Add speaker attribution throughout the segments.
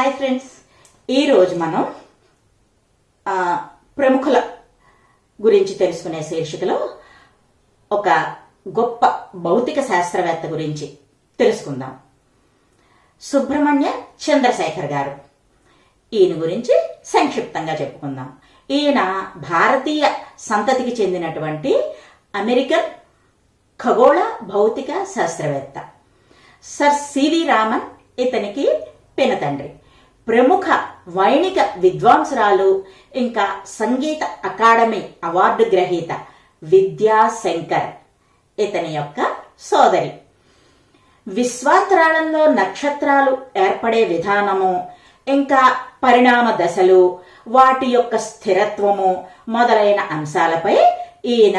Speaker 1: Hi friends, ఈరోజు మనం ప్రముఖుల గురించి తెలుసుకునే శీర్షికలో ఒక గొప్ప భౌతిక శాస్త్రవేత్త గురించి తెలుసుకుందాం. సుబ్రహ్మణ్య చంద్రశేఖర్ గారు. ఈయన గురించి సంక్షిప్తంగా చెప్పుకుందాం. ఈయన భారతీయ సంతతికి చెందినటువంటి అమెరికన్ ఖగోళ భౌతిక శాస్త్రవేత్త. సర్ సివి రామన్ ఇతనికి పినతండ్రి. ప్రముఖ వైణిక విద్వాంసురాలు, ఇంకా సంగీత అకాడమీ అవార్డు గ్రహీత విద్యాశంకర్ ఇతని యొక్క సోదరి. విశ్వాంతరాళంలో నక్షత్రాలు ఏర్పడే విధానము, ఇంకా పరిణామ దశలు, వాటి యొక్క స్థిరత్వము మొదలైన అంశాలపై ఈయన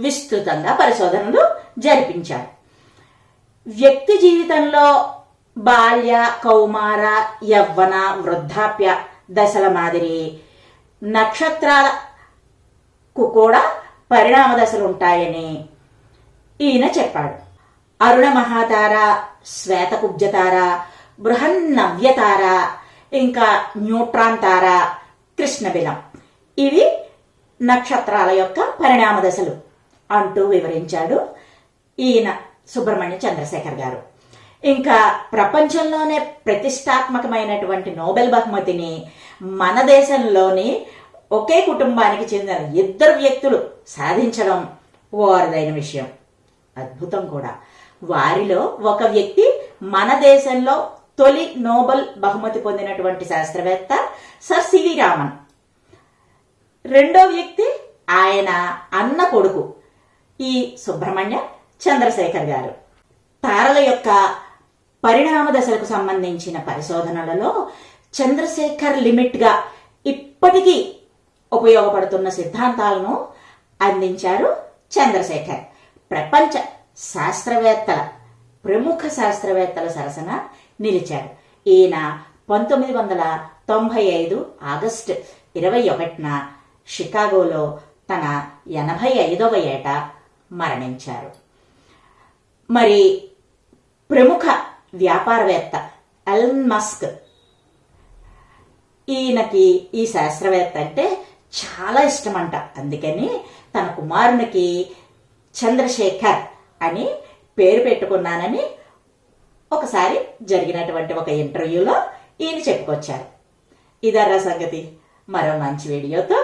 Speaker 1: విస్తృతంగా పరిశోధనలు జరిపించారు. వ్యక్తి జీవితంలో బాల్య, కౌమార, యవ్వన, వృద్ధాప్య దశల మాదిరి నక్షత్రాలకు కూడా పరిణామ దశలు ఉంటాయని ఈయన చెప్పాడు. అరుణ మహాతార, శ్వేతకుబ్జతార, బృహన్నవ్యతార, ఇంకా న్యూట్రాన్ తార, కృష్ణబిలం ఇవి నక్షత్రాల యొక్క పరిణామ దశలు అంటూ వివరించాడు ఈయన సుబ్రహ్మణ్య చంద్రశేఖర్ గారు. ఇంకా ప్రపంచంలోనే ప్రతిష్టాత్మకమైనటువంటి నోబెల్ బహుమతిని మన దేశంలోని ఒకే కుటుంబానికి చెందిన ఇద్దరు వ్యక్తులు సాధించడం వారిదైన విషయం. అద్భుతం కూడా. వారిలో ఒక వ్యక్తి మన దేశంలో తొలి నోబెల్ బహుమతి పొందినటువంటి శాస్త్రవేత్త సర్ సివి రామన్. రెండో వ్యక్తి ఆయన అన్న కొడుకు ఈ సుబ్రహ్మణ్య చంద్రశేఖర్ గారు. తారల యొక్క పరిణామ దశలకు సంబంధించిన పరిశోధనలలో చంద్రశేఖర్ లిమిట్ గా ఇప్పటికీ ఉపయోగపడుతున్న సిద్ధాంతాలను అందించారు చంద్రశేఖర్. ప్రపంచ శాస్త్రవేత్తల, ప్రముఖ శాస్త్రవేత్తల సరసన నిలిచారు. ఈయన 1995 ఆగస్టు 21న షికాగోలో తన 85వ ఏట మరణించారు. మరి ప్రముఖ వ్యాపారవేత్త ఎలన్ మస్క్, ఈయనకి ఈ శాస్త్రవేత్త అంటే చాలా ఇష్టమంట. అందుకని తన కుమారునికి చంద్రశేఖర్ అని పేరు పెట్టుకున్నానని ఒకసారి జరిగినటువంటి ఒక ఇంటర్వ్యూలో ఈయన చెప్పుకొచ్చారు. ఇదర్రా సంగతి. మరో మంచి వీడియోతో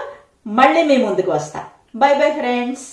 Speaker 1: మళ్ళీ మీ ముందుకు వస్తా. By bye friends.